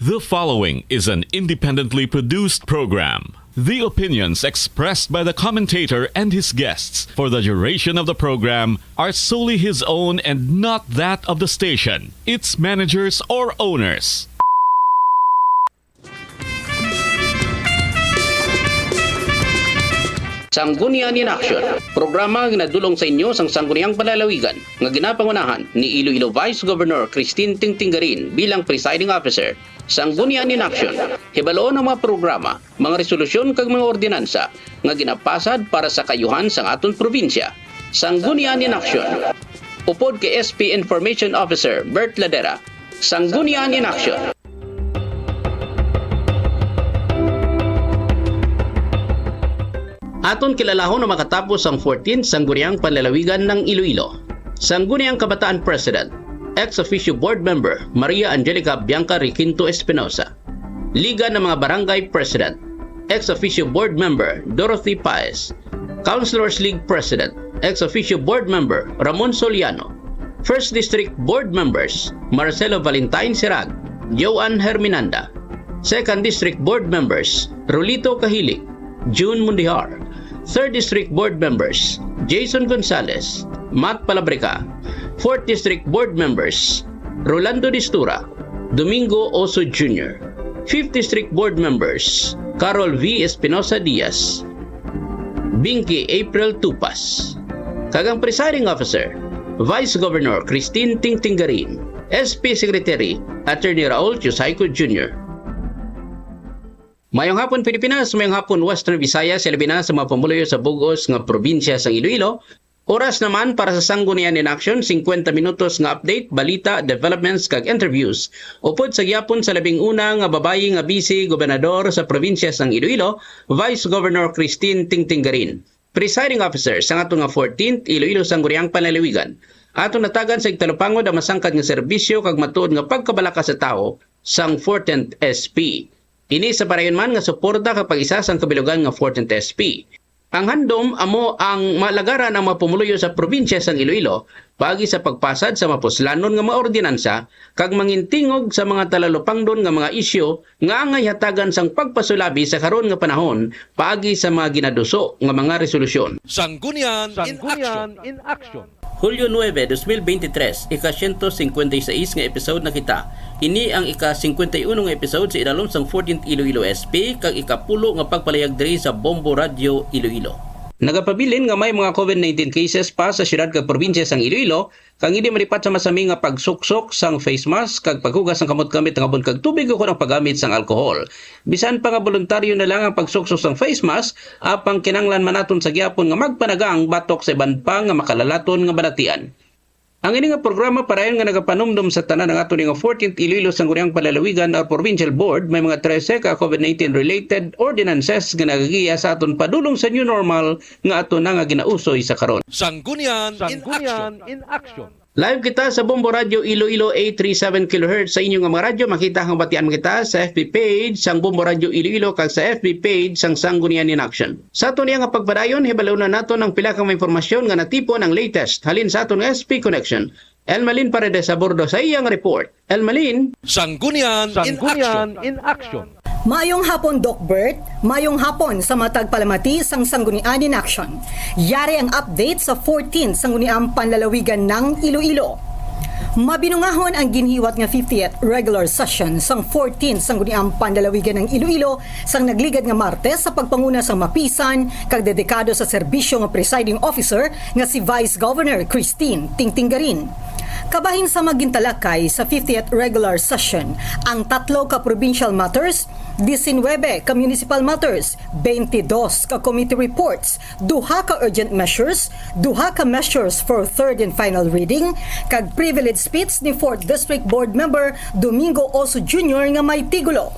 The following is an independently produced program. The opinions expressed by the commentator and his guests for the duration of the program are solely his own and not that of the station, its managers, or owners. Sanggunian In Action, programa nga nadulong sa inyo sang Sangguniang Palalawigan nga ginapangunahan ni Iloilo Vice Governor Christine Tingtinggarin bilang presiding officer. Sanggunian In Action, hibaloon ang mga programa, mga resolusyon kag mga ordinansa nga ginapasad para sa kayuhan sang aton probinsya. Sanggunian In Action, upod kay SP Information Officer Bert Ladera. Sanggunian In Action. Aton kilalahon na makatapos ang 14th Sangguniang Panlalawigan ng Iloilo. Sangguniang Kabataan President, ex-officio board member Maria Angelica Bianca Requinto Espinosa. Liga ng mga Barangay President, ex-officio board member Dorothy Paez. Councilors League President, ex-officio board member Ramon Soliano. First District Board members Marcelo Valentine Sirag, Joan Herminanda. Second District Board members Rolito Kahilig, June Mundihar. Third District Board members Jason Gonzalez, Matt Palabrica. Fourth District Board members Rolando Distura, Domingo Oso Jr. Fifth District Board members Carol V. Espinosa Diaz, Binky April Tupas. Kagang presiding officer Vice Governor Christine Tingtinggarin, SP Secretary Attorney Raul Chusayco Jr. Mayong hapon Pilipinas, mayong hapon Western Visayas, labi na sa mga pamuluyo sa bugos nga probinsya sa Iloilo. Oras naman para sa Sanggunian In Action, 50 minutos nga update, balita, developments kag interviews. Upod sa gyapon sa labing una nga babayi nga vice gobernador sa probinsya sang Iloilo, Vice Governor Christine Tingtinggarin. Presiding officer sa ato nga 14th Iloilo Sangguniang Panlalawigan. Ato natagan sa igtalupangod ang masangkad nga serbisyo kag matuod nga pagkabalaka sa tao sang 14th SP. Ini sa parayon man nga suporta kapag isa sang kabilugan nga 14th SP. Ang handom amo ang malagaran ang mapumuluyo sa probinsya sang Iloilo pagi sa pagpasad sa mapuslanon nga mga ordinansa kag mangintingog sa mga talalupangdon nga mga isyu nga angay hatagan sang pagpasulabi sa karon nga panahon pagi sa mga ginaduso nga mga resolusyon. Sanggunian In Action. Hulyo 9, 2023, ika-156 nga episode na kita. Ini ang ika-51 nga episode sa idalom sang 14th Iloilo SP kag ika-10 nga pagpalayag diri sa Bombo Radio Iloilo. Nagapabilin nga may mga COVID-19 cases pa sa syudad kag probinsya sang Iloilo kang hindi malipat sa masami nga pagsuksok sang face mask kag paghugas sang kamot-kamit nga abon kag tubig o ang paggamit sang alkohol. Bisan pa nga voluntaryo na lang ang pagsuksok sang face mask, apang kinanglan manaton sa gyapon nga magpanagang batok sa iban pa nga makalalaton nga balatian. Ang ini nga programa parayon nga nagapanumdum sa tanan ng ato nga 14th Iloilo Sangguniang Palalawigan or Provincial Board may mga 13 ka COVID-19 related ordinances nga nagagiya sa aton padulong sa new normal nga ato na nga ginausoy sa karon. Sanggunian In Action. Live kita sa Bombo Radio Iloilo 837 kHz sa inyong mga radyo. Makita ang batian kita sa FB page sang Bombo Radio Iloilo kag sa FB page sang Sanggunian In Action. Sa ato niya nga pagpadayon, hibalawna nato ng pila ka mga impormasyon nga natipon ang latest halin sa aton SP Connection. Elmalin Paredes sa bordo sa iyang report. Elmalin. Sanggunian In Action. Mayong hapon, Doc Bert. Mayong hapon sa matag palamati sang Sanggunian In Action. Yari ang update sa 14th Sangguniang Panlalawigan ng Iloilo. Mabinungahon ang ginhiwat nga 50th regular session sang 14th Sangguniang Panlalawigan ng Iloilo sang nagligad nga Martes sa pagpanguna sang mapisan kag dedikado sa serbisyo nga presiding officer nga si Vice Governor Christine Tingtinggarin. Kabahin sa magintalakay sa 50th regular session ang 3 ka provincial matters, 19 ka municipal matters, 22 ka committee reports, 2 ka urgent measures, 2 ka measures for third and final reading, kag privilege speech ni 4th District Board member Domingo Oso Jr. nga may tigulo.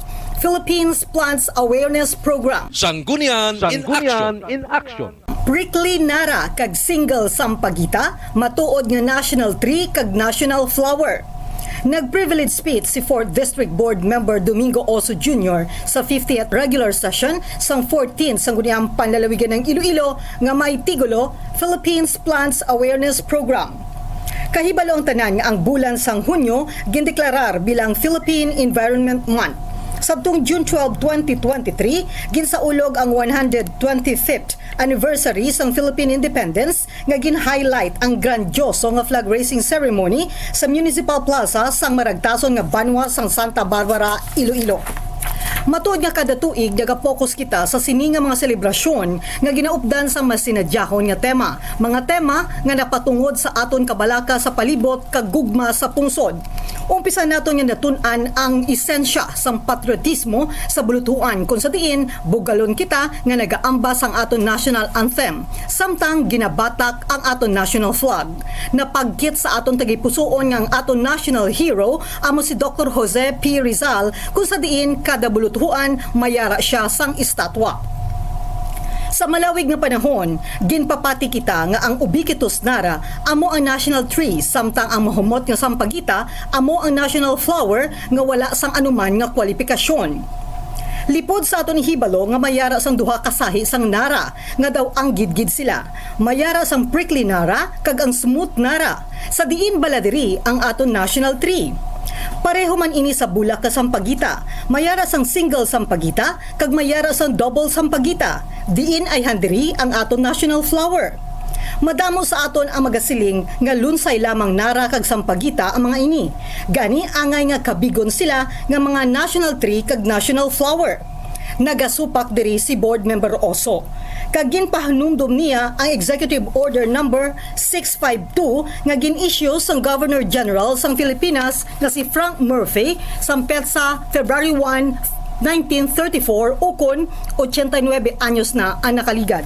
Philippines Plants Awareness Program. Sanggunian In Action. Prickly Nara kag single sampagita, matuod nga national tree kag national flower. Nag-privilege speech si 4th District Board member Domingo Oso Jr. sa 50th regular session sang 14th Sangguniang Panlalawigan ng Iloilo nga may tigulo Philippines Plants Awareness Program. Kahibalo ang tanan nga ang bulan sang Hunyo gindeklarar bilang Philippine Environment Month. Sabtong June 12, 2023, ginsaulog ang 125th anniversary sang Philippine Independence nga gin-highlight ang grandioso nga flag raising ceremony sa Municipal Plaza sang maragtason nga banwa sang Santa Barbara, Iloilo. Matuod nga kada tuig nagapokus kita sa sini nga mga selebrasyon nga ginaupdan sa mas sinadyahon nga tema. Mga tema nga napatungod sa aton kabalaka sa palibot kag gugma sa pungsod. Umpisa naton nga natun-an ang esensya sang patriotismo sa bulutuan kung sa diin bugalon kita nga nagaambas ang aton national anthem. Samtang ginabatak ang aton national flag. Napagkit sa aton tagipusoon nga ang aton national hero amo si Dr. Jose P. Rizal kung sa diin kada bulutuan mayara siya sang estatwa. Sa malawig nga panahon, ginpapati kita nga ang ubiquitous nara amo ang national tree samtang ang mahumot nga sampagita amo ang national flower nga wala sang anuman nga kwalifikasyon. Lipod sa aton hibalo nga mayara sang duha kasahi sang nara nga daw ang gidgid sila. Mayara sang prickly nara kag ang smooth nara. Sa diin baladiri ang aton national tree. Pareho man ini sa bulak ka sampagita. Mayara sang single sampagita kag mayara sang double sampagita. Diin ay handiri ang aton national flower. Madamo sa aton ang magasiling nga lunsay lamang nara kag sampagita ang mga ini. Gani angay nga kabigon sila nga mga national tree kag national flower. Nagasupak diri si board member Oso. Kag ginpahanumdum niya ang Executive Order number 652 nga gin-issue sang Governor General sang Pilipinas nga si Frank Murphy sang petsa February 1, 1934 ukon 89 anyos na ang nakaligad.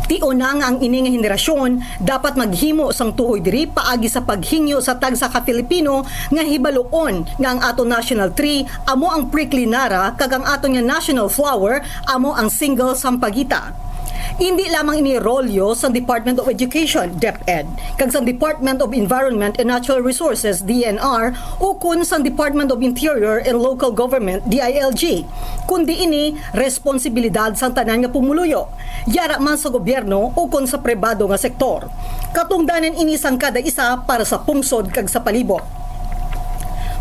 Tio na nga ang ini nga henerasyon dapat maghimo sang tuhoy diri paagi sa paghingyo sa tagsa ka Pilipino nga hibaluon nga ang ato national tree amo ang prickly nara kag ang ato nga national flower amo ang single sampagita. Hindi lamang ini rolyo sa Department of Education, DepEd, kag sa Department of Environment and Natural Resources, DNR, o kun sa Department of Interior and Local Government, DILG, kundi ini responsibilidad sa tanan nga pumuluyo, yara man sa gobyerno o kun sa pribado nga sektor. Katungdanan ini sang kada isa para sa pungsod kag sa palibot.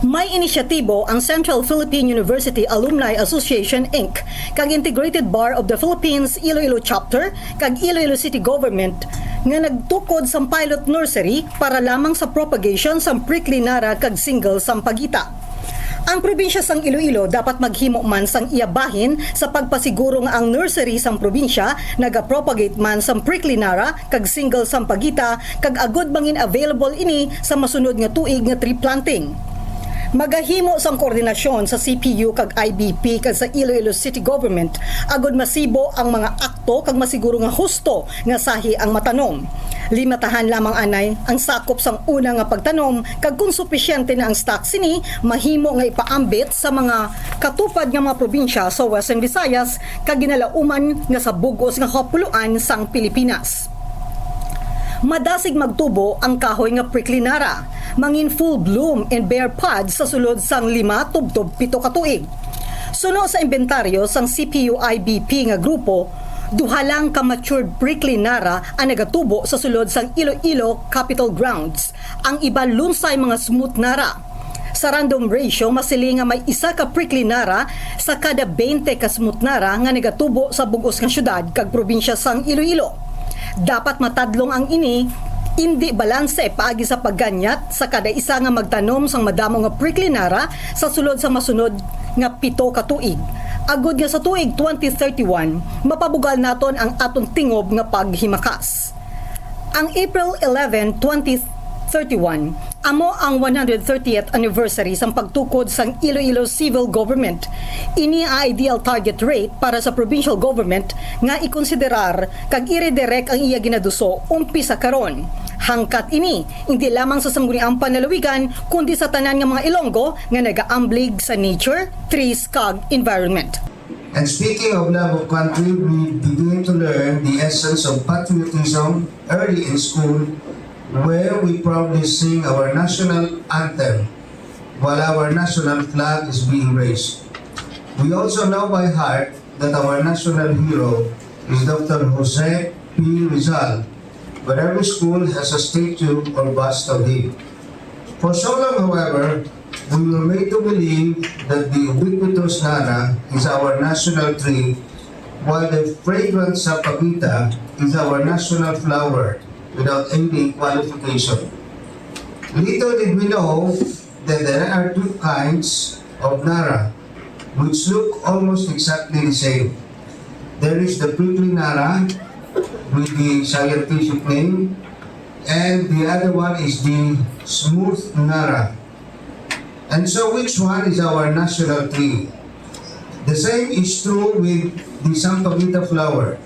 May inisyatibo ang Central Philippine University Alumni Association Inc. kag Integrated Bar of the Philippines Iloilo Chapter kag Iloilo City Government nga nagtukod sa pilot nursery para lamang sa propagation sa prickly nara kag single sampagita. Ang probinsya sang Iloilo dapat maghimo man sang iyabahin sa pagpasiguro nga ang nursery sang probinsya nagapropagate man sang prickly nara kag single sampagita kag agud bangin available ini sa masunod nga tuig nga tree planting. Magahimo sang koordinasyon sa CPU kag IBP kag sa Iloilo City Government agud masibo ang mga akto kag masiguro nga husto nga sahi ang matanom. Limatahan lamang anay ang sakop sang una nga pagtanom kag kung supisyente na ang stock sini mahimo nga ipaambit sa mga katupad nga mga probinsya sa Western Visayas kag ginalauman nga sa bugos nga kapuluan sang Pilipinas. Madasig magtubo ang kahoy nga prickly nara, mangin full bloom and bear pods sa sulod sang 5 tubtob 7 ka tuig. Suno sa inventaryo sang CPU-IBP nga grupo, duha lang ka matured prickly nara ang nagatubo sa sulod sang Iloilo Capital Grounds. Ang iba lunsay mga smooth nara. Sa random ratio, masili nga may isa ka prickly nara sa kada 20 ka smooth nara nga nagatubo sa bugos nga syudad kag probinsya sang Iloilo. Dapat matadlong ang ini, hindi balanse paagi sa pagganyat sa kada isa nga magtanom sang madamo nga prickly nara sa sulod sa masunod nga 7 ka tuig. Agud nga sa tuig 2031, mapabugal naton ang aton tingob nga paghimakas. Ang April 11, 2031, amo ang 130th anniversary sang pagtukod sang Iloilo Civil Government. Ini ang ideal target rate para sa provincial government nga ikonsiderar kag i-redirect ang iya ginaduso umpisa karon. Hangkat ini, hindi lamang sa Sangguniang Panlalawigan kundi sa tanan nga mga Ilonggo nga nagaamblig sa nature, trees kag environment. And speaking of love of country, we begin to learn the essence of patriotism early in school, where we proudly sing our national anthem while our national flag is being raised. We also know by heart that our national hero is Dr. Jose P. Rizal, where every school has a statue or bust of him. For so long, however, we were made to believe that the ubiquitous nara is our national tree, while the fragrant sapagita is our national flower without any qualification. Little did we know that there are two kinds of nara which look almost exactly the same. There is the prickly nara with the scientific name, and the other one is the smooth nara. And so which one is our national tree? The same is true with the sampagita flower.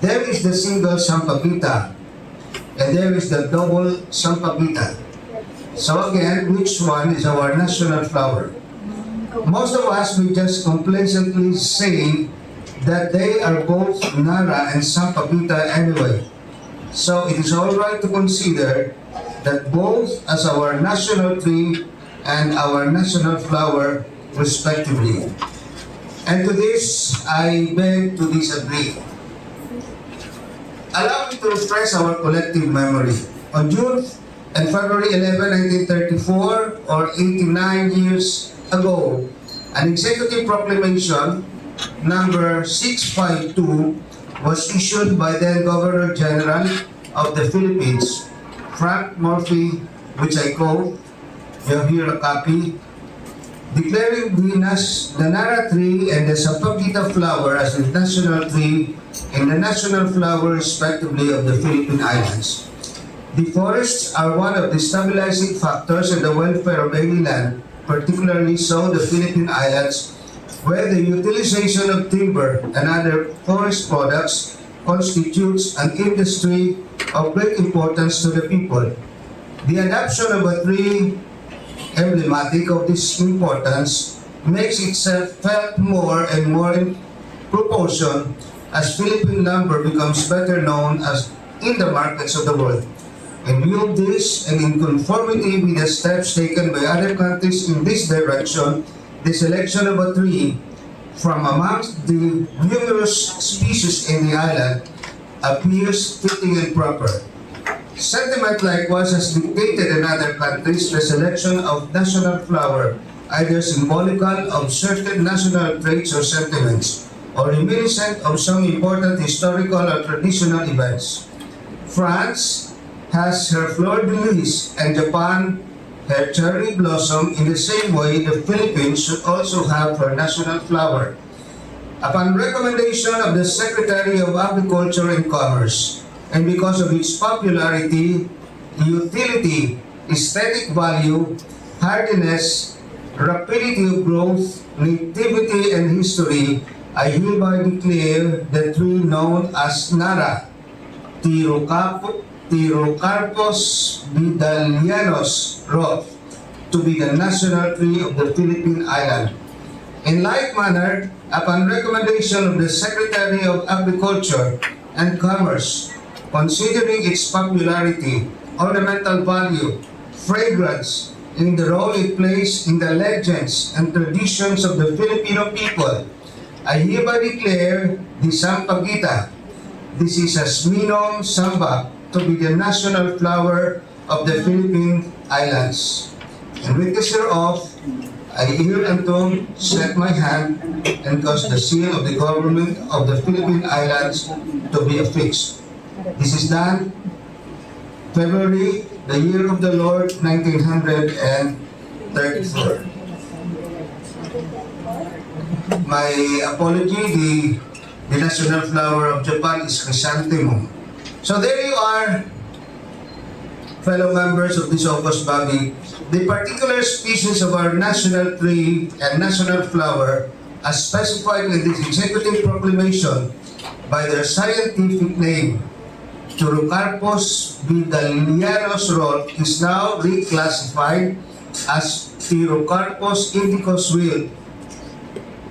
There is the single sampagita, and there is the double sampagita. So again, which one is our national flower? Most of us will just complacently say that they are both nara and sampagita anyway. So it is alright to consider that both as our national tree and our national flower respectively. And to this, I beg to disagree. Allow me to refresh our collective memory. On June and February 11, 1934, or 89 years ago, an executive proclamation number 652 was issued by then Governor General of the Philippines, Frank Murphy, which I quote, you have here a copy, declaring the nara tree and the sampagita flower as the national tree and the national flower respectively of the Philippine Islands. The forests are one of the stabilizing factors in the welfare of any land, particularly so the Philippine Islands, where the utilization of timber and other forest products constitutes an industry of great importance to the people. The adoption of a tree emblematic of this importance makes itself felt more and more in proportion as Philippine lumber becomes better known as in the markets of the world. In view of this, and in conformity with the steps taken by other countries in this direction, the selection of a tree from amongst the numerous species in the island appears fitting and proper. Sentiment likewise has dictated in other countries the selection of national flower, either symbolical of certain national traits or sentiments, or reminiscent of some important historical or traditional events. France has her fleur de lis, and Japan her cherry blossom. In the same way, the Philippines should also have her national flower. Upon recommendation of the Secretary of Agriculture and Commerce, and because of its popularity, utility, aesthetic value, hardiness, rapidity of growth, nativity, and history, I hereby declare the tree known as Nara, Tirocarpus Vidalianus Roth, to be the national tree of the Philippine Island. In like manner, upon recommendation of the Secretary of Agriculture and Commerce, considering its popularity, ornamental value, fragrance, and the role it plays in the legends and traditions of the Filipino people, I hereby declare the Sampagita, this is a Sminong Samba, to be the national flower of the Philippine Islands. And with this hereof, I hereunto set my hand and cause the seal of the government of the Philippine Islands to be affixed. This is done February, the year of the Lord, 1934. My apology, the national flower of Japan is chrysanthemum. So there you are, fellow members of this august body. The particular species of our national tree and national flower, as specified in this executive proclamation by their scientific name, Tirocarpus Vidalianus Roth, is now reclassified as Tirocarpus indicus wild,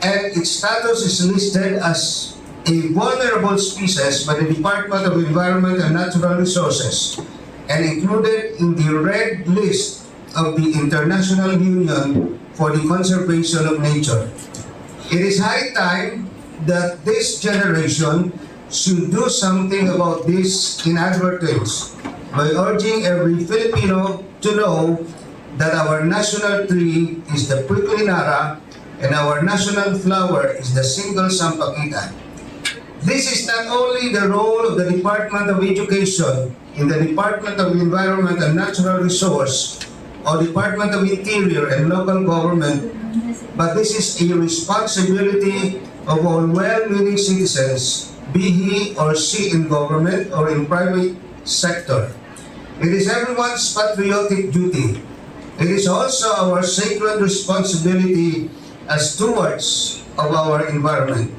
and its status is listed as a vulnerable species by the Department of Environment and Natural Resources and included in the red list of the International Union for the Conservation of Nature. It is high time that this generation should do something about this inadvertence by urging every Filipino to know that our national tree is the prickly nara and our national flower is the single sampakita. This is not only the role of the Department of Education in the Department of Environment and Natural Resource or Department of Interior and Local Government, but this is a responsibility of all well-meaning citizens, be he or she in government or in private sector. It is everyone's patriotic duty. It is also our sacred responsibility as stewards of our environment.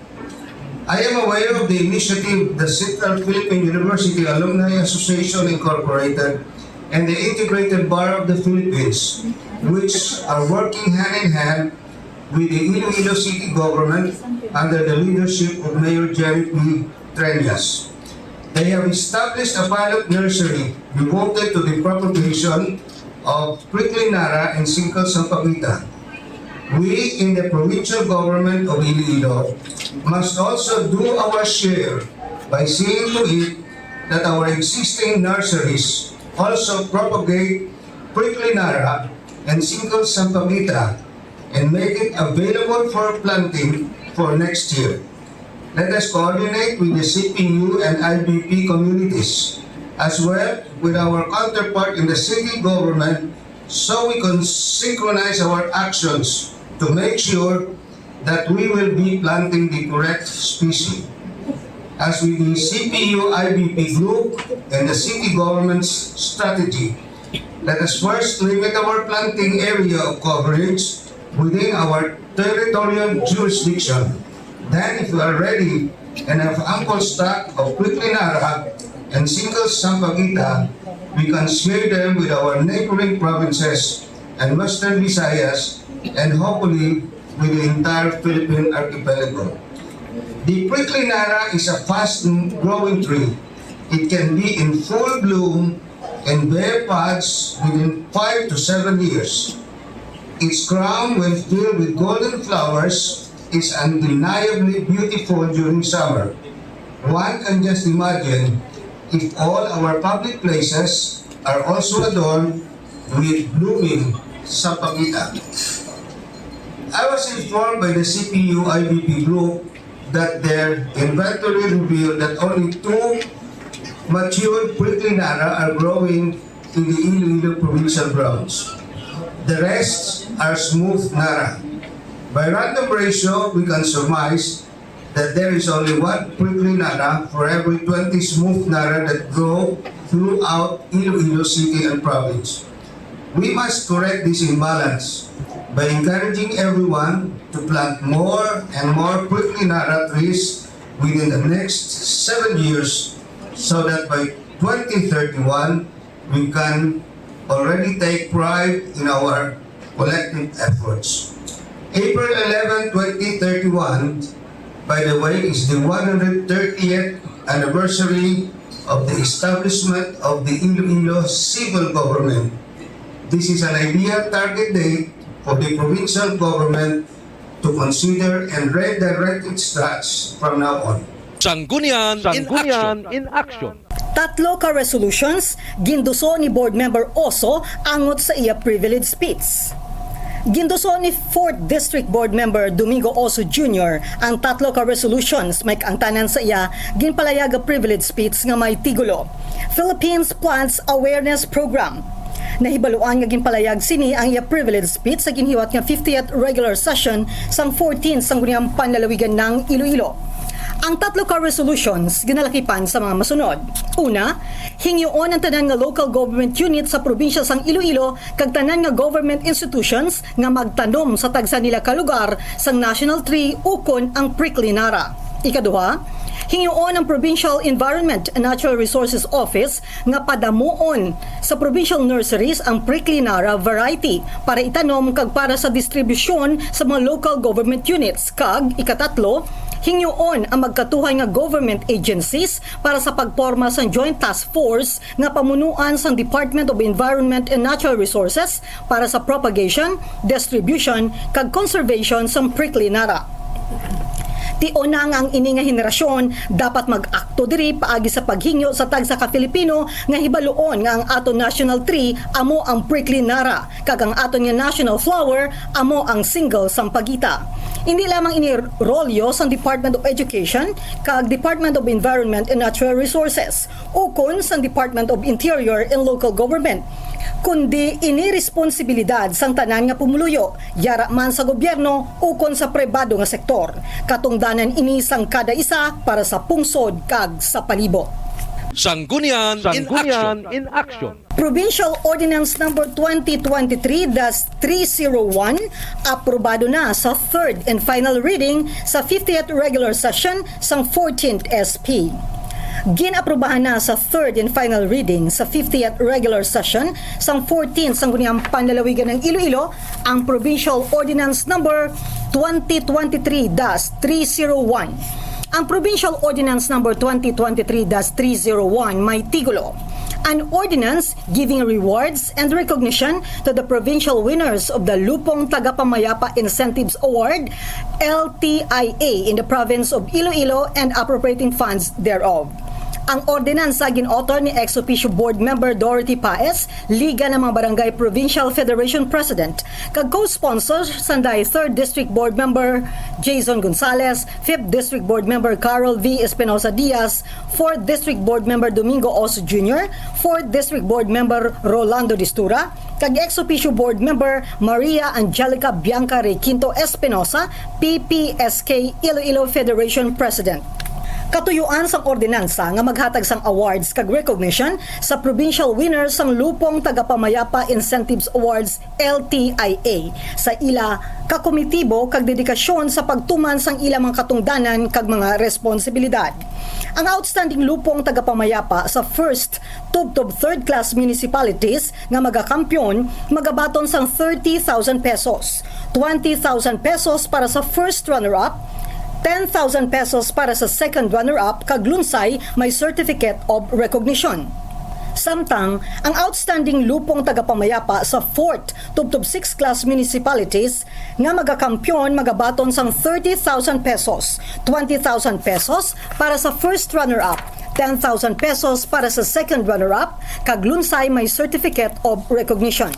I am aware of the initiative the Central Philippine University Alumni Association Incorporated and the Integrated Bar of the Philippines, which are working hand in hand with the Iloilo City government under the leadership of Mayor Jerry P. Treñas. They have established a pilot nursery devoted to the propagation of prickly nara and single sampagita. We in the provincial government of Iloilo must also do our share by seeing to it that our existing nurseries also propagate prickly nara and single sampagita and make it available for planting for next year. Let us coordinate with the CPU and IBP communities as well with our counterpart in the city government so we can synchronize our actions to make sure that we will be planting the correct species. As with the CPU-IBP group and the city government's strategy, let us first limit our planting area of coverage within our territorial jurisdiction. Then, if we are ready and have ample stock of prickly nara and single sampagita, we can share them with our neighboring provinces and Western Visayas and hopefully with the entire Philippine archipelago. The prickly nara is a fast-growing tree. It can be in full bloom and bear pods within 5 to 7 years. Its crown, when filled with golden flowers, is undeniably beautiful during summer. One can just imagine if all our public places are also adorned with blooming sampagita. I was informed by the CPU-IBP group that their inventory revealed that only 2 matured prickly nara are growing in the Iloilo provincial grounds. The rest are smooth nara. By random ratio, we can surmise that there is only 1 prickly nara for every 20 smooth nara that grow throughout Iloilo City and province. We must correct this imbalance by encouraging everyone to plant more and more prickly nara trees within the next 7 years so that by 2031 we can already take pride in our collective efforts. April 11, 2031, by the way, is the 130th anniversary of the establishment of the Iloilo civil government. This is an ideal target date for the provincial government to consider and redirect its tracks from now on. Sanggunian in Action. Tatlo ka resolutions ginduso ni Board Member Oso angot sa iya privilege speech. Ginduso ni 4th District Board Member Domingo Oso Jr. ang tatlo ka resolutions may kaangtanan sa iya ginpalayag a privilege speech nga may tigulo Philippines Plants Awareness Program. Nahibaluan nga ginpalayag sini ang iya privilege speech sa ginhiwat nga 50th regular session sang 14 Sangguniang Panlalawigan ng Iloilo. Ang tatlo ka resolutions ginalakipan sa mga masunod. Una, hingyoon ang tanan nga local government unit sa probinsya sang Iloilo kag tanan nga government institutions nga magtanom sa tagsa nila ka lugar sang national tree ukon ang prickly nara. Ikaduha, hingyoon ang Provincial Environment and Natural Resources Office nga padamuon sa provincial nurseries ang prickly nara variety para itanom kag para sa distribusyon sa mga local government units. Kag ikatatlo, hingyoon ang magkatuhay nga government agencies para sa pagporma sa Joint Task Force nga pamunuan sa Department of Environment and Natural Resources para sa propagation, distribution, kag conservation sa prickly nara. Tionang ang ini nga henerasyon dapat mag-akto diri paagi sa paghingyo sa tagsa ka Filipino nga hibaluon nga ang aton national tree amo ang prickly nara kag ang aton nga national flower amo ang single sampagita. Hindi lamang ini rolyo sa Department of Education kag Department of Environment and Natural Resources ukon sa Department of Interior and Local Government, kundi ini responsibilidad sang tanan nga pumuluyo, yara man sa gobyerno ukon sa pribado nga sektor. Katungdanan ini sang kada isa para sa pungsod kag sa palibot. Sanggunian in Action. Provincial Ordinance Number 2023-301 aprobado na sa third and final reading sa 50th regular session sang 14th SP. Ginaprubahan na sa third and final reading sa 50th regular session sang 14th Sangguniang Panlalawigan ng Iloilo ang Provincial Ordinance Number 2023-301. Ang Provincial Ordinance Number 2023-301 may titulo, an ordinance giving rewards and recognition to the provincial winners of the Lupong Tagapamayapa Incentives Award, LTIA, in the province of Iloilo and appropriating funds thereof. Ang ordinansa gin-author ni ex-officio board member Dorothy Paez, Liga ng mga Barangay Provincial Federation President, kag co-sponsor sanday 3rd District Board Member Jason Gonzales, 5th District Board Member Carol V. Espinosa Diaz, 4th District Board Member Domingo Oso Jr., 4th District Board Member Rolando Distura, kag ex-officio board member Maria Angelica Bianca Requinto Espinosa, PPSK Iloilo Federation President. Katuyuan sang ordinansa nga maghatag sang awards kag recognition sa provincial winners sang Lupong Tagapamayapa Incentives Awards LTIA sa ila kakomitibo kag dedikasyon sa pagtuman sang ilang mga katungdanan kag mga responsibilidad. Ang outstanding Lupong Tagapamayapa sa first tub third class municipalities nga magakampyon magabaton sang 30,000 pesos, 20,000 pesos para sa first runner-up, 10,000 pesos para sa second runner-up kag lunsay may certificate of recognition. Samtang, ang outstanding Lupong Tagapamayapa sa 4th tub 6 class municipalities nga magakampyon magabaton sang 30,000 pesos, 20,000 pesos para sa first runner-up, 10,000 pesos para sa second runner-up kag lunsay may certificate of recognition.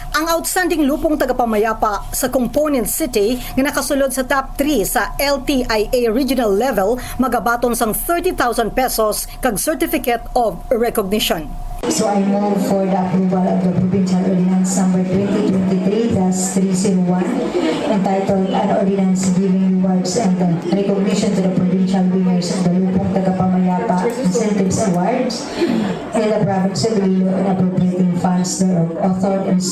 Ang outstanding Lupong Tagapamayapa sa component city nga nakasulod sa top 3 sa LTIA regional level magabaton sang 30,000 pesos kag certificate of recognition. So I move for the approval of the Provincial Ordinance Number 2023-301 entitled An Ordinance Giving Rewards and Recognition to the Provincial Winners of the Lupong Tagapamayapa Incentives Awards in the province of Iloilo and appropriating funds thereof, authored and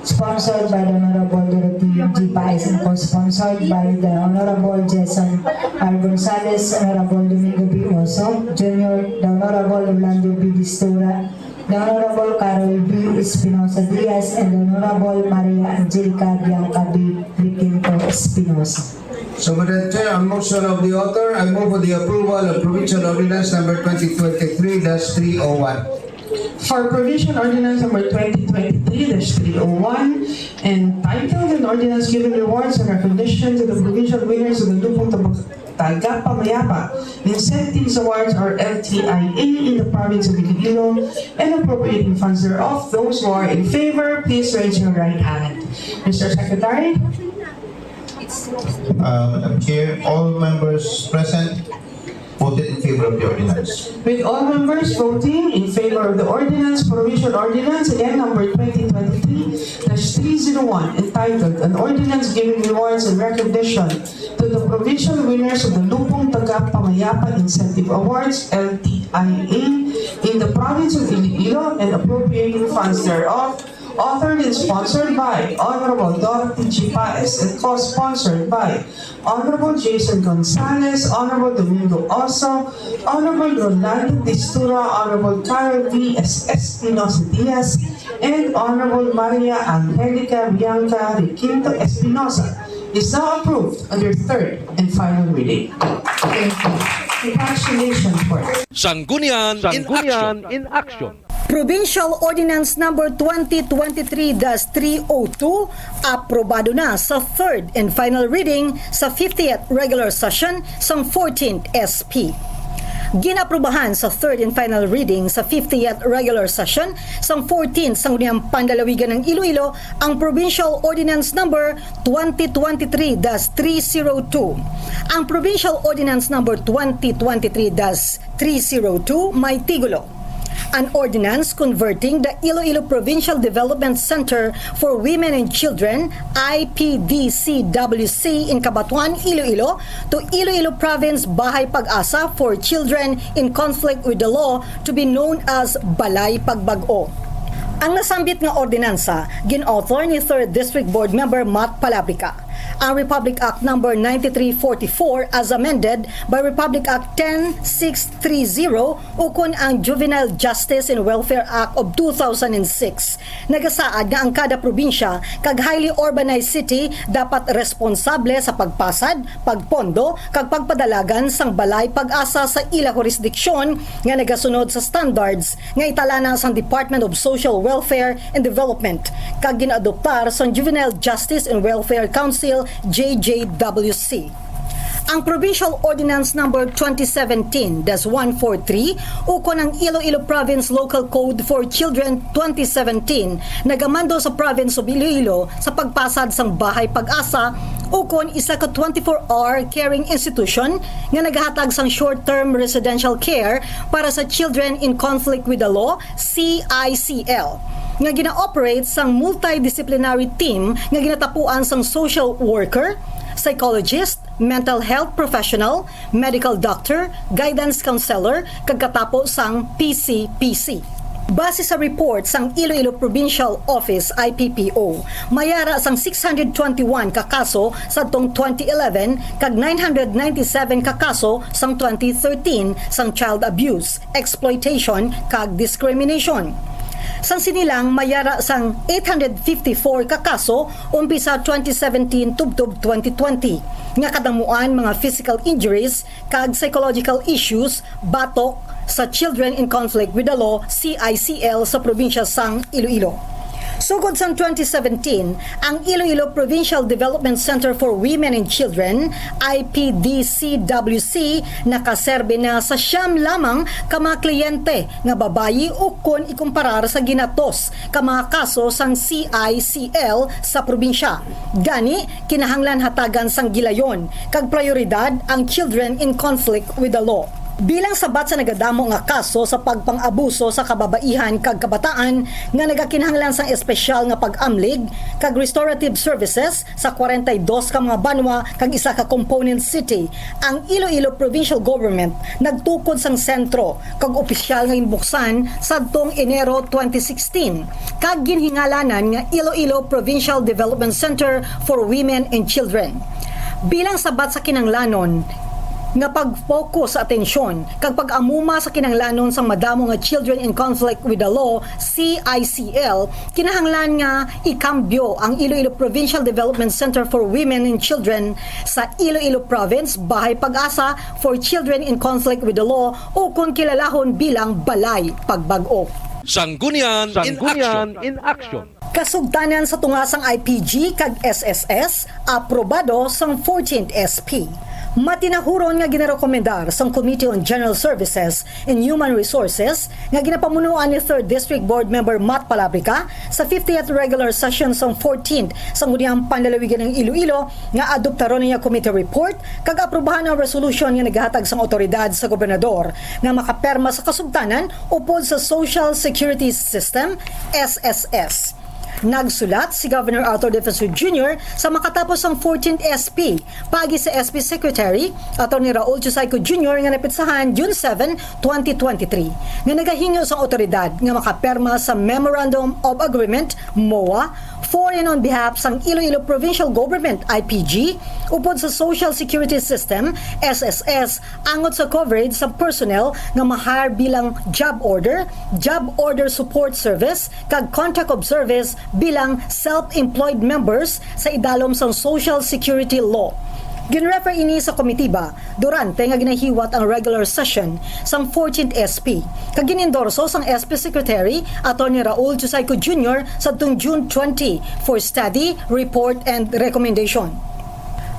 sponsored by the Honorable Dorothy G. Paez and co-sponsored by the Honorable Jason R. Gonzales, Honorable Domingo B. Oso Jr., the Honorable Rolando B. Distura, the Honorable Carol B. Espinosa Diaz, and the Honorable Maria Angelica Bianca B. Requinto Espinosa. So, Madam Chair, on motion of the author, I move for the approval of Provincial Ordinance Number 2023-301. For Provincial Ordinance Number 2023-301 entitled An Ordinance Giving Rewards and Recognition to the Provincial Winners of the Lupong Tagapamayapa Incentives Awards or LTIA in the province of Iloilo and appropriating funds thereof. Those who are in favor, please raise your right hand. Mr. Secretary? Madam Chair, all members present voted in favor of the ordinance. With all members voting in favor of the ordinance, Provincial Ordinance, again number 2023-301, entitled An Ordinance Giving Rewards and Recognition to the Provincial Winners of the Lupong Tagapamayapa Incentive Awards, LTIA, in the province of Iloilo and appropriating funds thereof, authored and sponsored by Honorable Dorothy G. Paez and co-sponsored by Honorable Jason Gonzales, Honorable Domingo Oso, Honorable Rolando Distura, Honorable Carol V. Espinosa Diaz, and Honorable Maria Angelica Bianca Requinto Espinosa is now approved under third and final reading. Thank you. Congratulations for Sanggunian in Action. Provincial Ordinance Number 2023-302 aprobado na sa third and final reading sa 50th regular session sa 14th SP. Ginaprubahan sa third and final reading sa 50th regular session sa 14th Sangguniang Panlalawigan ng Iloilo ang Provincial Ordinance Number 2023-302. Ang Provincial Ordinance Number 2023-302 may tigulo: an ordinance converting the Iloilo Provincial Development Center for Women and Children, IPDCWC in Cabatuan, Iloilo, to Iloilo Province Bahay Pag-asa for Children in Conflict with the Law to be known as Balay Pagbag-o. Ang nasambit nga ordinansa, gin-author ni 3rd District Board Member Matt Palabrica. Ang Republic Act No. 9344 as amended by Republic Act 10630 ukon ang Juvenile Justice and Welfare Act of 2006. Nagasaad nga ang kada probinsya kag highly urbanized city dapat responsable sa pagpasad, pagpondo kag pagpadalagan sang balay pag-asa sa ila jurisdiksyon nga nagasunod sa standards nga italana sang Department of Social Welfare and Development kag ginaadoptar sang Juvenile Justice and Welfare Council JJWC. Ang Provincial Ordinance Number 2017-143 ukon ang Iloilo Province Local Code for Children 2017 nagamando sa Province of Iloilo sa pagpasad sang Bahay Pag-asa ukon isa ka 24-hour caring institution nga nagahatag sang short-term residential care para sa children in conflict with the law, CICL, nga gina-operate sang multidisciplinary team nga ginatapuan sang social worker, psychologist, mental health professional, medical doctor, guidance counselor, kagkatapo sang PCPC. Base sa report sang Iloilo Provincial Office IPPO, mayara sang 621 ka kaso sa tong 2011 kag 997 ka kaso sang 2013 sang child abuse, exploitation kag discrimination. Sang sinilang mayara sang 854 ka kaso umpisa 2017 tubtob 2020 nga kadamuan mga physical injuries kag psychological issues batok sa Children in Conflict with the Law CICL sa probinsya sang Iloilo. Sugod sang 2017, ang Iloilo Provincial Development Center for Women and Children, IPDCWC, nakaserbe na sa siyam lamang ka mga kliyente nga babayi ukon ikumparar sa ginatos ka mga kaso sang CICL sa probinsya. Gani, kinahanglan hatagan sang gilayon, kag prioridad ang Children in Conflict with the Law. Bilang sabat sa nagadamo nga kaso sa pagpang-abuso sa kababaihan kag kabataan nga nagakinahanglan sang espesyal nga pag-amlig kag restorative services sa 42 ka mga banwa kag isa ka component city, ang Iloilo Provincial Government nagtukod sang sentro kag opisyal nga inbuksan sadtong Enero 2016 kag ginhingalanan nga Iloilo Provincial Development Center for Women and Children. Bilang sabat sa kinanglanon nga pag-focus sa atensyon kag pag-amuma sa kinahanglanon sang madamo nga Children in Conflict with the Law CICL, kinahanglan nga ikambyo ang Iloilo Provincial Development Center for Women and Children sa Iloilo Province Bahay Pag-asa for Children in Conflict with the Law o kung kilalahon bilang Balay Pagbag-o. Sanggunian in Action. Kasugtanan sa tungasang IPG kag SSS aprobado sang 14th SP. Matinahuron nga ginarekomendar sang Committee on General Services and Human Resources nga ginapamunuan ni 3rd District Board Member Matt Palabrica sa 50th regular session sang 14th Sangguniang Panlalawigan ng Iloilo nga adoptaron niya committee report kag aprubahan ang resolution nga nagahatag sang otoridad sa gobernador nga makaperma sa kasugtanan upod sa Social Security System SSS. Nagsulat si Governor Arthur Defensor Jr. sa makatapos ang 14th SP pagi sa SP Secretary Atty. Raul Chusayco Jr. nga napitsahan June 7, 2023 nga nagahingo sa otoridad nga makaperma sa Memorandum of Agreement MOA for and on behalf sang Iloilo Provincial Government IPG upod sa Social Security System SSS angot sa coverage sa personnel nga ma-hire bilang job order support service kag contract of service bilang self-employed members sa idalom sang Social Security Law. Ginrefer ini sa komitiba durante nga ginahiwat ang regular session sang 14th SP. Kag ginendorso sang SP Secretary Attorney Raul Jusayco Jr. sa June 20 for study, report, and recommendation.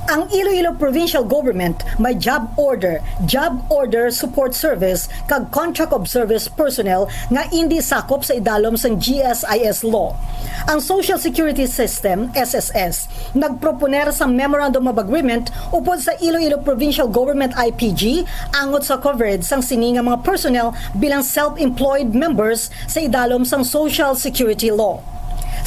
Ang Iloilo Provincial Government may job order support service kag contract of service personnel nga hindi sakop sa idalom sang GSIS law. Ang Social Security System, SSS, nagproponer sa Memorandum of Agreement upod sa Iloilo Provincial Government IPG angot sa coverage sang sini nga mga personnel bilang self-employed members sa idalom sang Social Security law.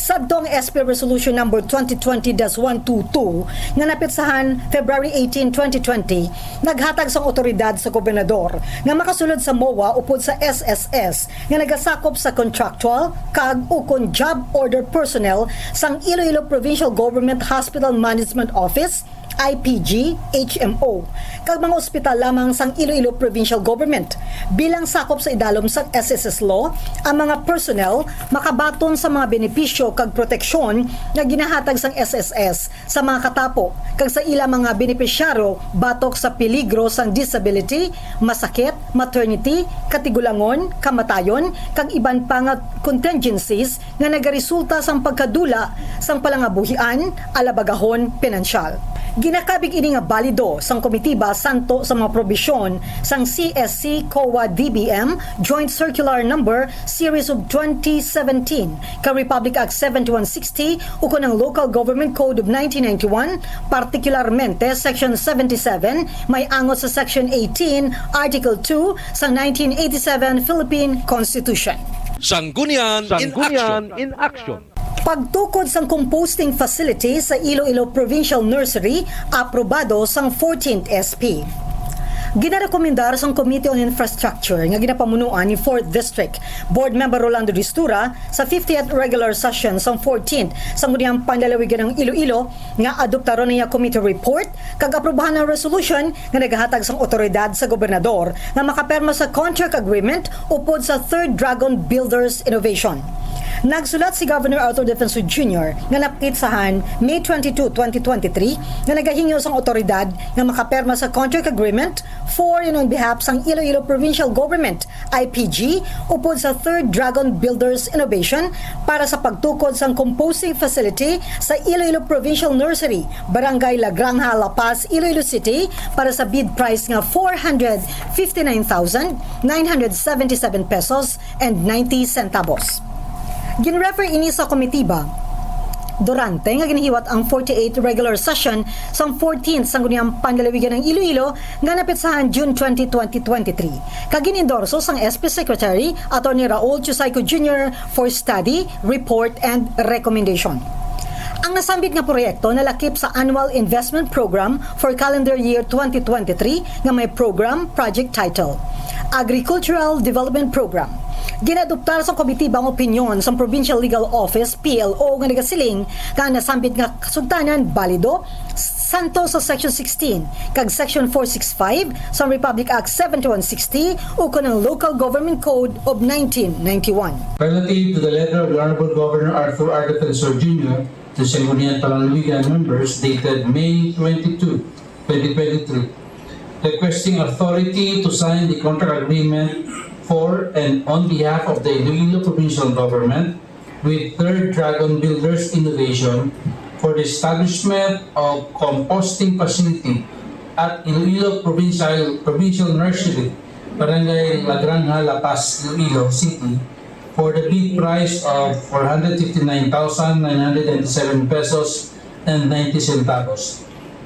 Sadtong SP Resolution number 2020-122 nga napitsahan February 18, 2020, naghatag sang otoridad sa gobernador nga makasulod sa MOA upod sa SSS nga nagasakop sa contractual kag ukon job order personnel sang Iloilo Provincial Government Hospital Management Office IPG, HMO, kag mga ospital lamang sang Iloilo Provincial Government. Bilang sakop sa idalom sang SSS law, ang mga personnel makabaton sa mga benepisyo kag proteksyon nga ginahatag sang SSS sa mga katapo kag sa ila mga benepisyaro batok sa peligro sang disability, masakit, maternity, katigulangon, kamatayon, kag iban pa nga contingencies nga nagaresulta sang pagkadula sang palangabuhian, alabagahon, pinansyal. Ginakabig ini nga balido sang komitiba santo sa mga probisyon sang CSC COA DBM Joint Circular Number Series of 2017 ka Republic Act 7160 ukon ang Local Government Code of 1991, partikularmente Section 77 may angot sa Section 18 Article 2 sang 1987 Philippine Constitution. Sanggunian in Action. Pagtukod sang composting facility sa Iloilo Provincial Nursery, aprobado sang 14th SP. Ginarekomendar sang Committee on Infrastructure nga ginapamunuan ni 4th District Board Member Rolando Distura sa 50th regular session sang 14th Sangguniang Panlalawigan ng Iloilo nga adoptaron niya committee report kag aprobahan ng resolution nga nagahatag sang otoridad sa gobernador nga makaperma sa contract agreement upod sa Third Dragon Builders Innovation. Nagsulat si Governor Arthur Defensor Jr. nga napitsahan May 22, 2023 nga nagahingyo sang otoridad nga makaperma sa contract agreement for and on behalf sang Iloilo Provincial Government IPG upod sa Third Dragon Builders Innovation para sa pagtukod sang composting facility sa Iloilo Provincial Nursery, Barangay La Granja, La Paz, Iloilo City para sa bid price nga 459,977 pesos and 90 centavos. Ginrefer ini sa komitiba durante nga ginahiwat ang 48th regular session sang 14th Sangguniang Panlalawigan ng Iloilo nga napitsahan June 20, 2023. Kaginendorso sang SP Secretary Attorney Raul Jusayco Jr. for study, report, and recommendation. Ang nasambit nga proyekto nalakip sa Annual Investment Program for Calendar Year 2023 nga may program project title Agricultural Development Program. Ginadoptar sa komitibang opinyon sa Provincial Legal Office PLO nga nagasiling nga nasambit nga kasugtanan balido santo sa Section 16 kag Section 465 sa Republic Act 7160 ukon ang Local Government Code of 1991. Relative to the letter of the Honorable Governor Arthur R. Defensor Jr. to Sanggunian Panlalawigan members dated May 22, 2023, requesting authority to sign the contract agreement for and on behalf of the Iloilo Provincial Government with Third Dragon Builders Innovation for the establishment of composting facility at Iloilo Provincial Nursery, Barangay La Granja, La Paz, Iloilo City for the bid price of 459,997 pesos and 90 centavos.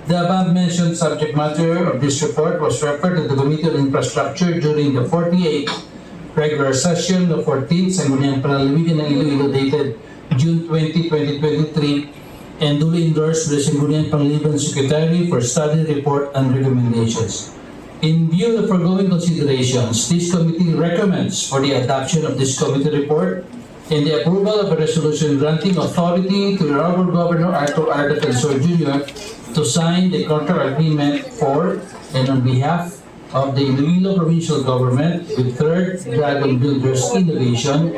The above-mentioned subject matter of this report was referred to the Committee on Infrastructure during the 48th regular session of 14th Sangguniang Panlalawigan ng Iloilo dated June 20, 2023 and duly endorsed by the Sangguniang Panlalawigan Secretary for study, report, and recommendations. In view of the foregoing considerations, this committee recommends for the adoption of this committee report and the approval of a resolution granting authority to the Honorable Governor Arthur R. Defensor Jr. to sign the contract agreement for and on behalf of the Iloilo Provincial Government with Third Dragon Builders Innovation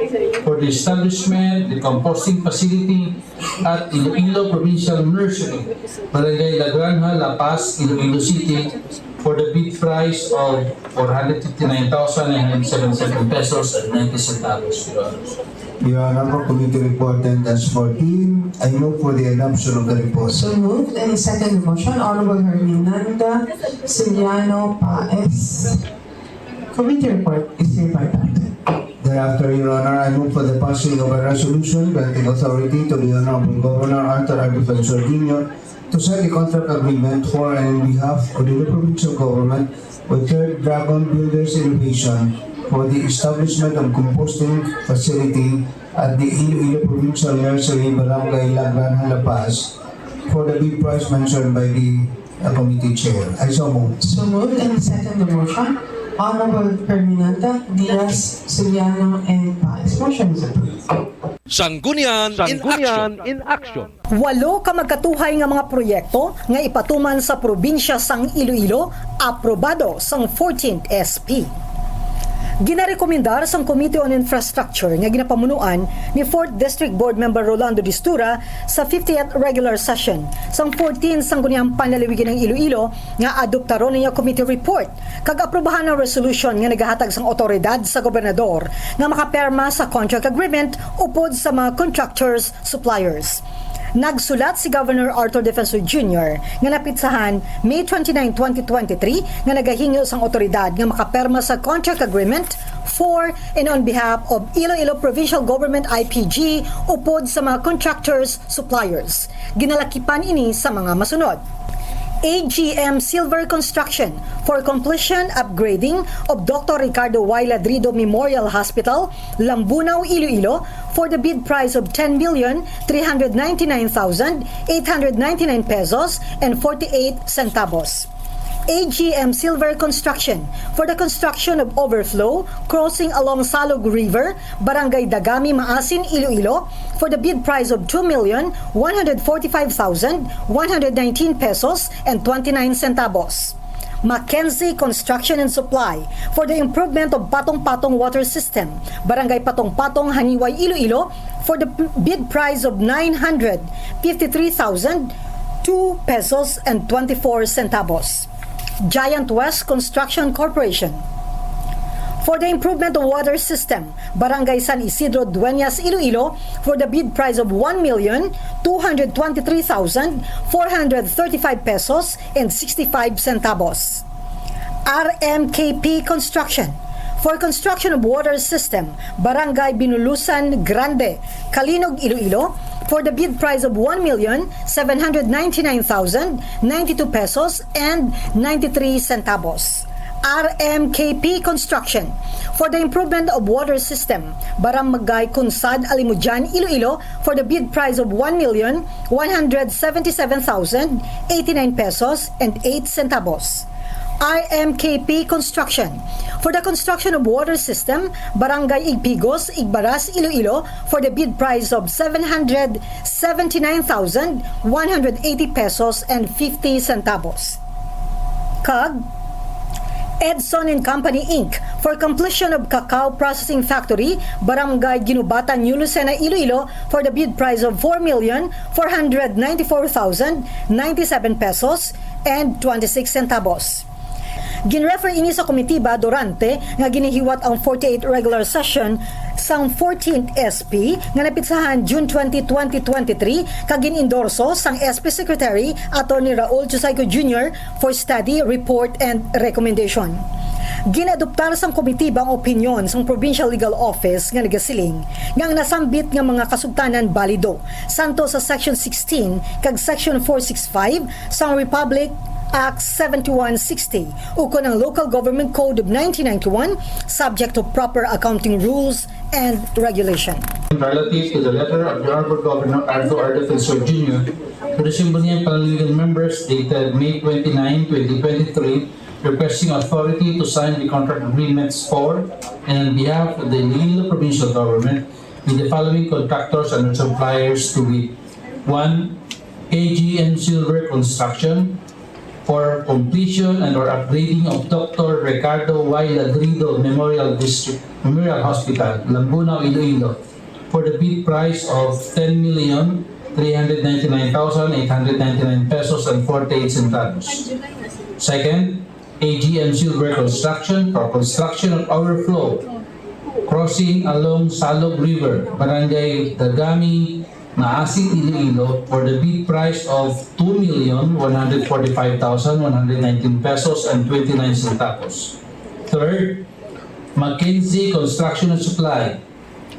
for the establishment, the composting facility at Iloilo Provincial Nursery, Barangay La Granja, La Paz, Iloilo City, for the bid price of 459,977 pesos and 90 centavos, Your Honor. Your Honor, for committee report 10-14, I move for the adoption of the report. So moved. And second the motion, Honorable Herminanda Siliano Paez. Committee report is hereby adopted. Thereafter, Your Honor, I move for the passing of a resolution granting authority to the Honorable Governor Arthur R. Defensor Jr. to sign the contract agreement for and in behalf of the provincial government with Third Dragon Builders Innovation for the establishment of composting facility at the Iloilo Provincial Nursery, Barangay La Granja, La Paz for the bid price mentioned by the committee chair. I so move. So moved. And second the motion, Honorable Herminanda Diaz Siliano and Paez. Motion is approved. Sanggunian in Action. 8 ka magkatuhay nga mga proyekto nga ipatuman sa probinsya sang Iloilo aprobado sang 14th SP. Ginarekomendar sang Committee on Infrastructure nga ginapamunuan ni 4th District Board Member Rolando Distura sa 50th regular session sang 14 Sangguniang Panlalawigan ng Iloilo nga adoptaron niya committee report kag aprobahan ng resolution nga nagahatag sang otoridad sa gobernador nga makaperma sa contract agreement upod sa mga contractors suppliers. Nagsulat si Governor Arthur Defensor Jr. nga napitsahan May 29, 2023 nga nagahingo sang otoridad nga makaperma sa contract agreement for and on behalf of Iloilo Provincial Government IPG upod sa mga contractors suppliers. Ginalakipan ini sa mga masunod. AGM Silver Construction for completion upgrading of Dr. Ricardo Y. Ladrido Memorial Hospital, Lambunaw, Iloilo for the bid price of 10,399,899 pesos and 48 centavos. AGM Silver Construction for the construction of overflow crossing along Salog River, Barangay Dagami, Maasin, Iloilo for the bid price of 2,145,119 pesos and 29 centavos. Mackenzie Construction and Supply for the improvement of Patong-Patong Water System, Barangay Patong-Patong, Haniway, Iloilo for the bid price of 953,002 pesos and 24 centavos. Giant West Construction Corporation for the improvement of water system, Barangay San Isidro, Dueñas, Iloilo for the bid price of 1,223,435 pesos and 65 centavos. RMKP Construction for construction of water system, Barangay Binulusan Grande, Kalinog, Iloilo for the bid price of 1,799,092 pesos and 93 centavos. RMKP Construction for the improvement of water system, Barangay Kunsad, Alimujan, Iloilo for the bid price of 1,177,089 pesos and 8 centavos. RMKP Construction for the construction of water system, Barangay Igpigos, Igbaras, Iloilo for the bid price of 779,180 pesos and 50 centavos. Kag Edson and Company Inc. for completion of cacao processing factory, Barangay Ginubatan, New Lucena, Iloilo for the bid price of 4,494,097 pesos and 26 centavos. Ginrefer ini sa komitiba durante nga ginihiwat ang 48th regular session sang 14th SP nga napitsahan June 20, 2023 kag ginendorso sang SP Secretary Attorney Raul Chusayco Jr. for study, report, and recommendation. Ginadoptar sang komitiba ang opinyon sang Provincial Legal Office nga nagasiling nga ang nasambit nga mga kasugtanan balido santo sa Section 16 kag Section 465 sang Republic Act 7160 ukon ang Local Government Code of 1991 subject to proper accounting rules and regulation. Relative to the letter of the Honorable Governor Arthur R. Defensor Jr. to the Sangguniang Panlalawigan members dated May 29, 2023 requesting authority to sign the contract agreements for and on behalf of the Iloilo Provincial Government with the following contractors and suppliers to be 1. AGM Silver Construction for completion and or upgrading of Dr. Ricardo Y. Ladrido Memorial Hospital, Lambunaw, Iloilo for the bid price of 10,399,899 pesos and 48 centavos. Second, AGM Silver Construction for construction of overflow crossing along Salog River, Barangay Dagami, Maasin, Iloilo for the bid price of 2,145,119 pesos and 29 centavos. Third, Mackenzie Construction and Supply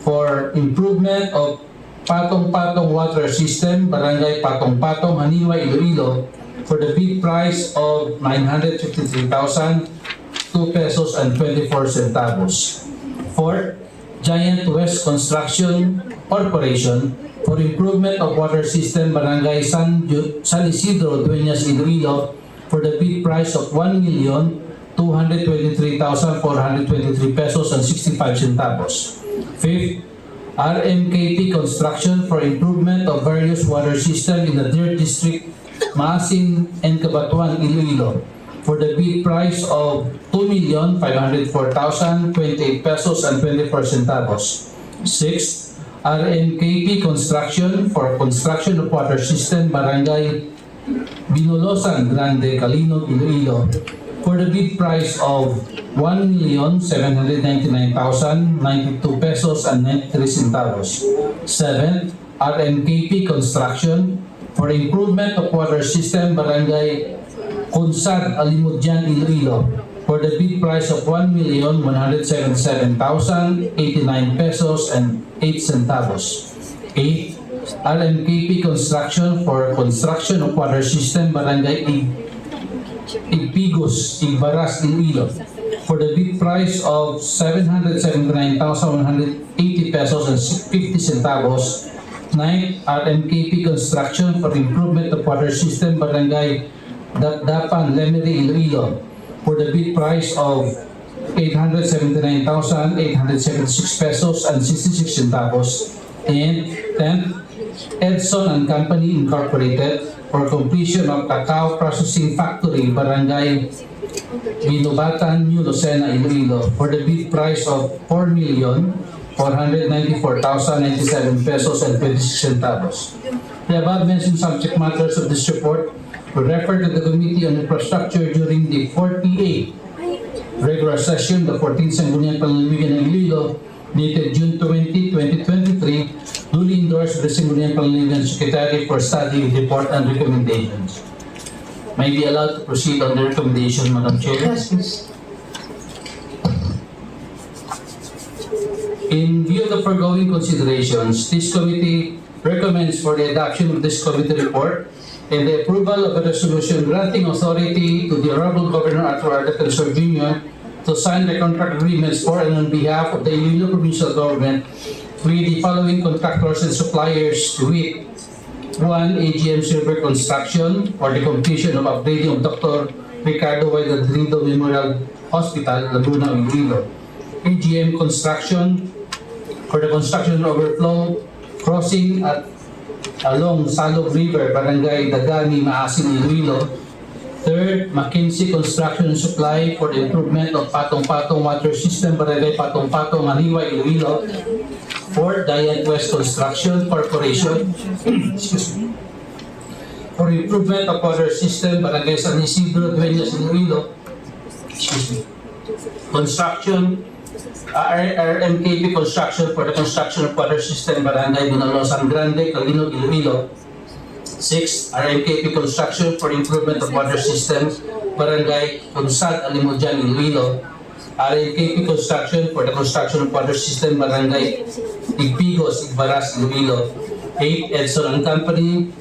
for improvement of Patong-Patong Water System, Barangay Patong-Patong, Haniwa, Iloilo for the bid price of 953,002 pesos and 24 centavos. Fourth, Giant West Construction Corporation for improvement of water system, Barangay San Isidro, Dueñas, Iloilo for the bid price of 1,223,423 pesos and 65 centavos. Fifth, RMKP Construction for improvement of various water system in the 3rd District, Maasin and Cabatuan, Iloilo for the bid price of 2,504,028 pesos and 24 centavos. Sixth, RMKP Construction for construction of water system, Barangay Binolosan, Grande, Calinog, Iloilo for the bid price of 1,799,092 pesos and 93 centavos. Seventh, RMKP Construction for improvement of water system, Barangay Kunsad, Alimudjan, Iloilo for the bid price of 1,177,089 pesos and 8 centavos. 8. RMKP Construction for construction of water system, Barangay Igpigos, Igbaras, Iloilo for the bid price of 779,180 pesos and 50 centavos. 9. RMKP Construction for improvement of water system, Barangay Datdapan, Lemery, Iloilo for the bid price of 879,876 pesos and 66 centavos. And 10th, Edson and Company Incorporated for completion of cacao processing factory, Barangay Binubatan, New Lucena, Iloilo for the bid price of 4,494,097 pesos and 26 centavos. The above mentioned subject matters of this report were referred to the Committee on Infrastructure during the 48th regular session, the 14th Sanggunian Panlalawigan ng Iloilo, dated June 20, 2023, duly endorsed by the Sanggunian Panlalawigan Secretary for study, report, and recommendations. May be allowed to proceed on the recommendation, Madam Chair. Yes, please. In view of the foregoing considerations, this committee recommends for the adoption of this committee report and the approval of a resolution granting authority to the Honorable Governor Arthur R. Defensor Jr. to sign the contract agreements for and on behalf of the Iloilo Provincial Government with the following contractors and suppliers to wit: 1. AGM Silver Construction for the completion of upgrading of Dr. Ricardo Y. Ladrido Memorial Hospital, Laguna, Iloilo. AGM Construction for the construction of overflow crossing along Salog River, Barangay Dagami, Maasin, Iloilo. Third, Mackenzie Construction and Supply for the improvement of Patong-Patong Water System, Barangay Patong-Patong, Haniwa, Iloilo. Fourth, Giant West Construction Corporation for improvement of water system, Barangay San Isidro, Dueñas, Iloilo. Construction, RMKP Construction for the construction of water system, Barangay Binalosan Grande, Calinog, Iloilo. 6. RMKP Construction for improvement of water systems, Barangay Kunsad, Alimudjan, Iloilo. RMKP Construction for the construction of water system, Barangay Igpigos, Igbaras, Iloilo. 8. Edson and Company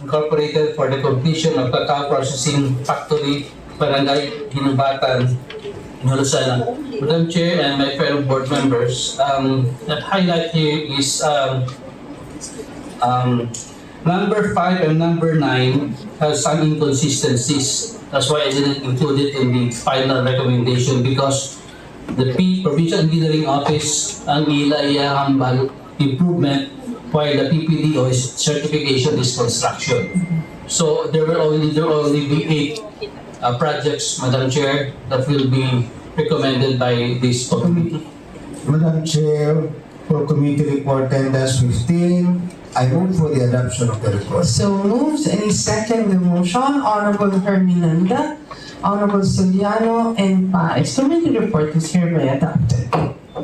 Incorporated for the completion of cacao processing factory, Barangay Ginubatan, New Lucena. Madam Chair and my fellow board members, that highlight here is number 5 and number 9 has some inconsistencies. That's why I didn't include it in the final recommendation, because the Provincial Engineering Office ang ilahambal improvement while the PPDO is certification is construction. So there will only be 8 projects, Madam Chair, that will be recommended by this committee. Madam Chair, for Committee Report 10-15. I move for the adoption of the report. So moved and second the motion, Honorable Herminanda, Honorable Soliano, and Paez. Committee report is hereby adopted.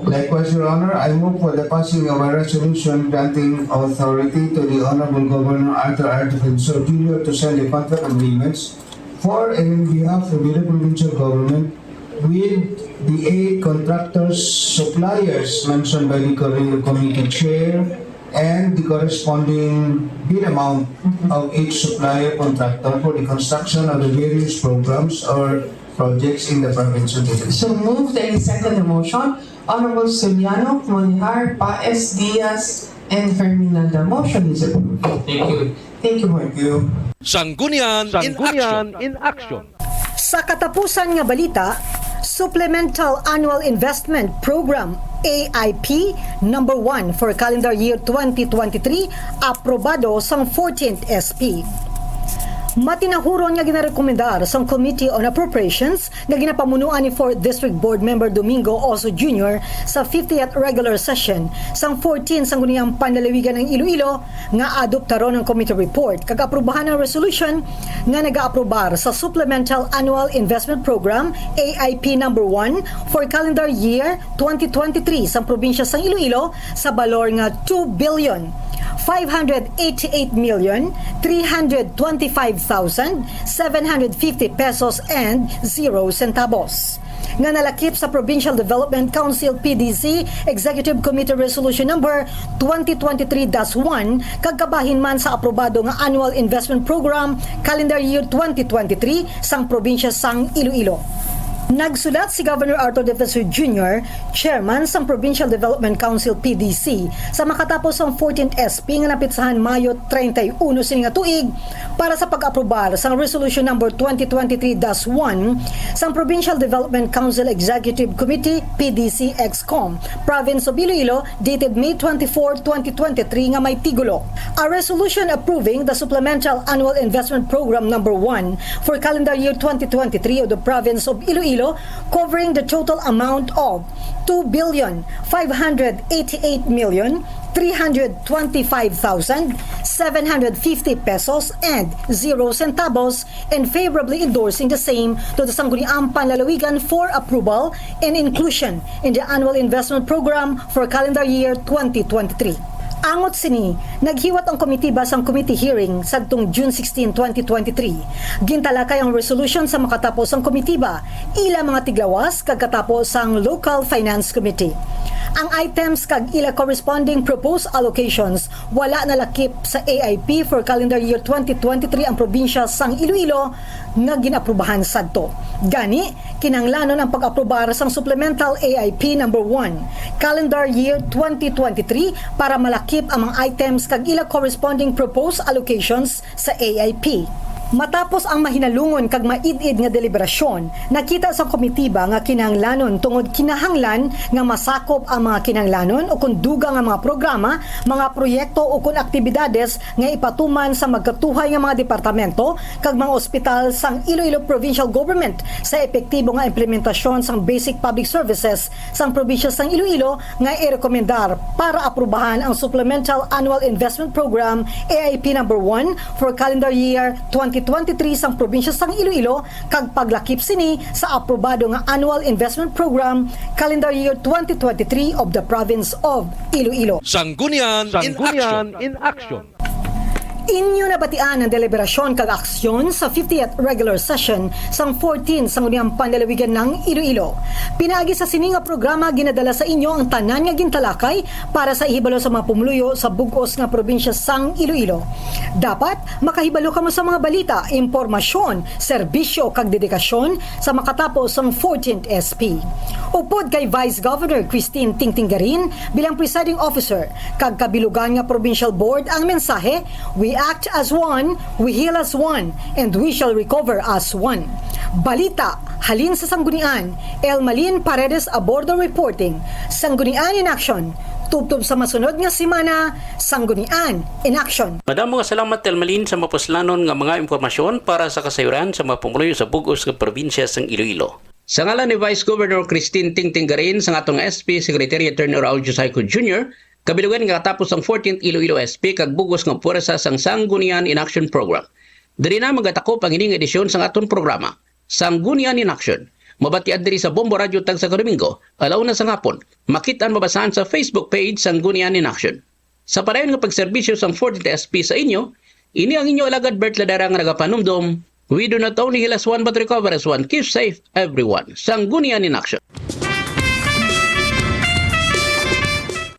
Likewise, Your Honor, I move for the passing of a resolution granting authority to the Honorable Governor Arthur R. Defensor Jr. to sign the contract agreements for and in behalf of the provincial government with the 8 contractors, suppliers mentioned by the committee chair, and the corresponding bid amount of each supplier contractor for the construction of the various programs or projects in the province of Italy. So moved and second the motion, Honorable Soliano, Monihar, Paez, Diaz, and Herminanda. Motion is approved. Thank you. Thank you, Thank you. Sanggunian in Action. Sa katapusan nga balita, Supplemental Annual Investment Program AIP number 1 for calendar year 2023 aprobado sang 14th SP. Matinahuron nga ginarekomendar sang Committee on Appropriations nga ginapamunuan ni 4th District Board Member Domingo Oso Jr. sa 50th regular session sang 14 Sangguniang Panlalawigan ng Iloilo nga adoptaron ng committee report kag aprubahan ng resolution nga nag-aaprobar sa Supplemental Annual Investment Program AIP number 1 for calendar year 2023 sa probinsya sang Iloilo sa balor nga 2,588,325,750 pesos and 0 centavos. Nga nalakip sa Provincial Development Council PDC Executive Committee Resolution number 2023-1 kagkabahin man sa aprobado nga Annual Investment Program calendar year 2023 sang probinsya sang Iloilo. Nagsulat si Governor Arthur Defensor Jr., Chairman sa Provincial Development Council PDC sa makatapos ang 14th SP nga napitsahan Mayo 31 sining tuig para sa pag-aprobar sa Resolution number 2023-1 sa Provincial Development Council Executive Committee PDC EXCOM Province of Iloilo dated May 24, 2023 nga may tigulo. A resolution approving the Supplemental Annual Investment Program number 1 for calendar year 2023 of the Province of Iloilo covering the total amount of 2,588,325,750 pesos and 0 centavos and favorably endorsing the same to the Sangguniang Panlalawigan for approval and inclusion in the Annual Investment Program for calendar year 2023. Angot sini, naghiwat ang komitiba sang committee hearing sadtong June 16, 2023. Gintalakay ang resolution sa makatapos ang komitiba, ila mga tiglawas kagkatapos ang Local Finance Committee. Ang items kag ila corresponding proposed allocations wala na lakip sa AIP for calendar year 2023 ang probinsya sang Iloilo nga ginaprubahan sadto. Gani, kinanglanon ang pag-aprobar sang supplemental AIP number 1 calendar year 2023 para malakip ang mga items kag ila corresponding proposed allocations sa AIP. Matapos ang mahinalungon kag maid-id nga deliberasyon, nakita sa komitiba nga kinahanglanon tungod kinahanglan nga masakop ang mga kinahanglanon o kung duga nga mga programa, mga proyekto o kung aktibidades nga ipatuman sa magkatuhay nga mga departamento kag mga ospital sang Iloilo Provincial Government sa epektibo nga implementasyon sang basic public services sang probinsya sang Iloilo nga irekomendar para aprubahan ang Supplemental Annual Investment Program AIP number 1 for calendar year 2023 sang probinsya sang Iloilo kag paglakip sini sa aprobado nga Annual Investment Program calendar year 2023 of the province of Iloilo. Sanggunian in Action. Inyo nabatian ang deliberasyon kag aksyon sa 50th regular session sang 14 Sangguniang Panlalawigan ng Iloilo. Pinaagi sa sining nga programa ginadala sa inyo ang tanan nga gintalakay para sa ihibalo sa mga pumuluyo sa bug-os nga probinsya sang Iloilo. Dapat makahibalo kamo sa mga balita, impormasyon, serbisyo kag dedikasyon sa makatapos ang 14th SP. Upod kay Vice Governor Christine Tingtinggarin bilang presiding officer kag kabilugan nga provincial board ang mensahe, we act as one, we heal as one, and we shall recover as one. Balita, halin sa Sanggunian, Elmalin Paredes Abordo reporting, Sanggunian in Action. Tubtob sa masunod nga semana, Sanggunian in Action. Madamo nga salamat Telmalin sa mapuslanon nga mga impormasyon para sa kasayuran sa mga pumuluyo sa bugos nga probinsya sang Iloilo. Sa ngalan ni Vice Governor Christine Tingtinggarin sa atong SP Secretary Attorney Raul Josico Jr., kabilugan nga katapos ang 14th Iloilo SP kag bugos nga puwersa sang Sanggunian In Action Program. Diri na magatakop ang ining edisyon sa aton programa, Sanggunian In Action. Mabatian diri sa Bombo Radio tag sa Domingo, alaw na sa ngapon. Makitaan mabasahan sa Facebook page Sanggunian In Action. Sa padayon nga pagserbisyo sang 14th SP sa inyo, ini ang inyo alagad Bert Ladara nga nagapanumdom. We do not only heal as one but recover as one. Keep safe, everyone. Sanggunian In Action.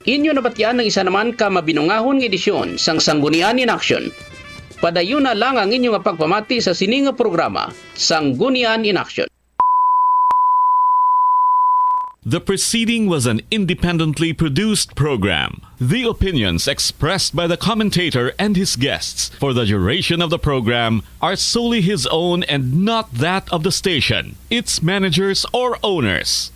Inyo nabatian ng isa naman ka mabinungahon ng edisyon sang Sanggunian In Action. Padayon na lang ang inyong pagpamati sa sininga programa, Sanggunian In Action. The preceding was an independently produced program. The opinions expressed by the commentator and his guests for the duration of the program are solely his own and not that of the station, its managers, or owners.